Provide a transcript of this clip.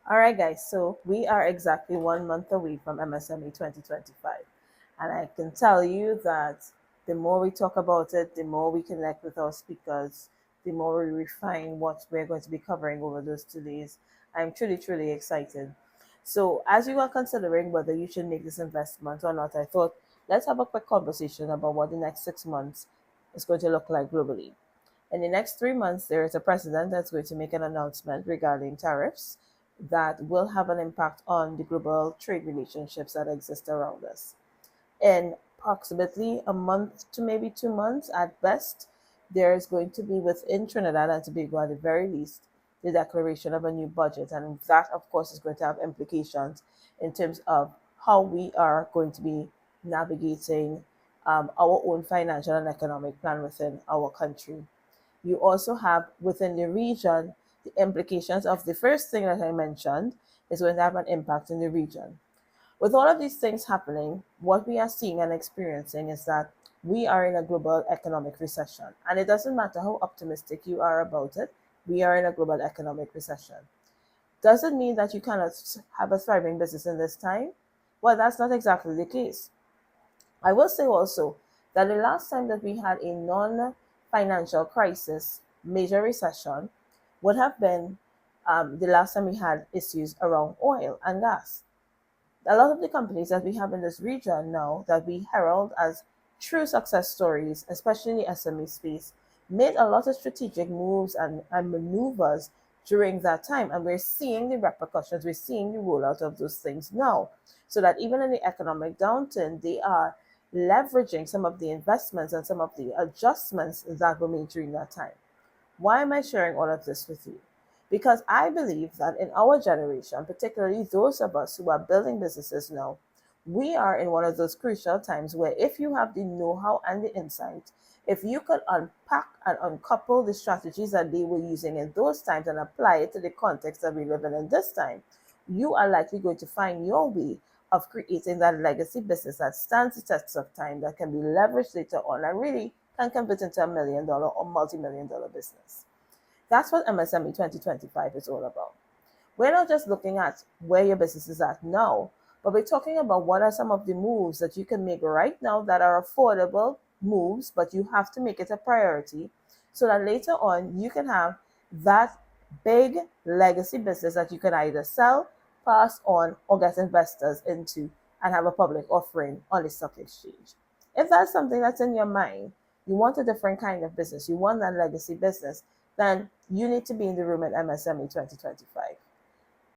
All right, guys, so we are exactly 1 month away from MSME 2025. And I can tell you that the more we talk about it, the more we connect with our speakers, the more we refine what we're going to be covering over those 2 days. I'm truly, truly excited. So, as you are considering whether you should make this investment or not, I thought let's have a quick conversation about what the next 6 months is going to look like globally. In the next 3 months, there is a president that's going to make an announcement regarding tariffs that will have an impact on the global trade relationships that exist around us. In approximately a month to maybe 2 months at best, there is going to be within Trinidad and Tobago, at the very least, the declaration of a new budget. And that, of course, is going to have implications in terms of how we are going to be navigating our own financial and economic plan within our country. You also have within the region the implications of the first thing that I mentioned is going to have an impact in the region. With all of these things happening, what we are seeing and experiencing is that we are in a global economic recession. And it doesn't matter how optimistic you are about it, we are in a global economic recession. Does it mean that you cannot have a thriving business in this time? Well, that's not exactly the case. I will say also that the last time that we had a non financial crisis, major recession, would have been the last time we had issues around oil and gas. A lot of the companies that we have in this region now that we herald as true success stories, especially in the SME space, made a lot of strategic moves and maneuvers during that time. And we're seeing the repercussions, we're seeing the rollout of those things now. So that even in the economic downturn, they are leveraging some of the investments and some of the adjustments that were made during that time. Why am I sharing all of this with you? Because I believe that in our generation, particularly those of us who are building businesses now, we are in one of those crucial times where if you have the know how and the insight, if you could unpack and uncouple the strategies that they were using in those times and apply it to the context that we live in this time, you are likely going to find your way of creating that legacy business that stands the test of time, that can be leveraged later on and really can convert into $1 million or multi-million-dollar business. That's what MSME 2025 is all about. We're not just looking at where your business is at now, but we're talking about what are some of the moves that you can make right now that are affordable moves, but you have to make it a priority so that later on you can have that big legacy business that you can either sell, pass on, or get investors into and have a public offering on the stock exchange. If that's something that's in your mind, you want a different kind of business, you want that legacy business, then you need to be in the room at MSME 2025.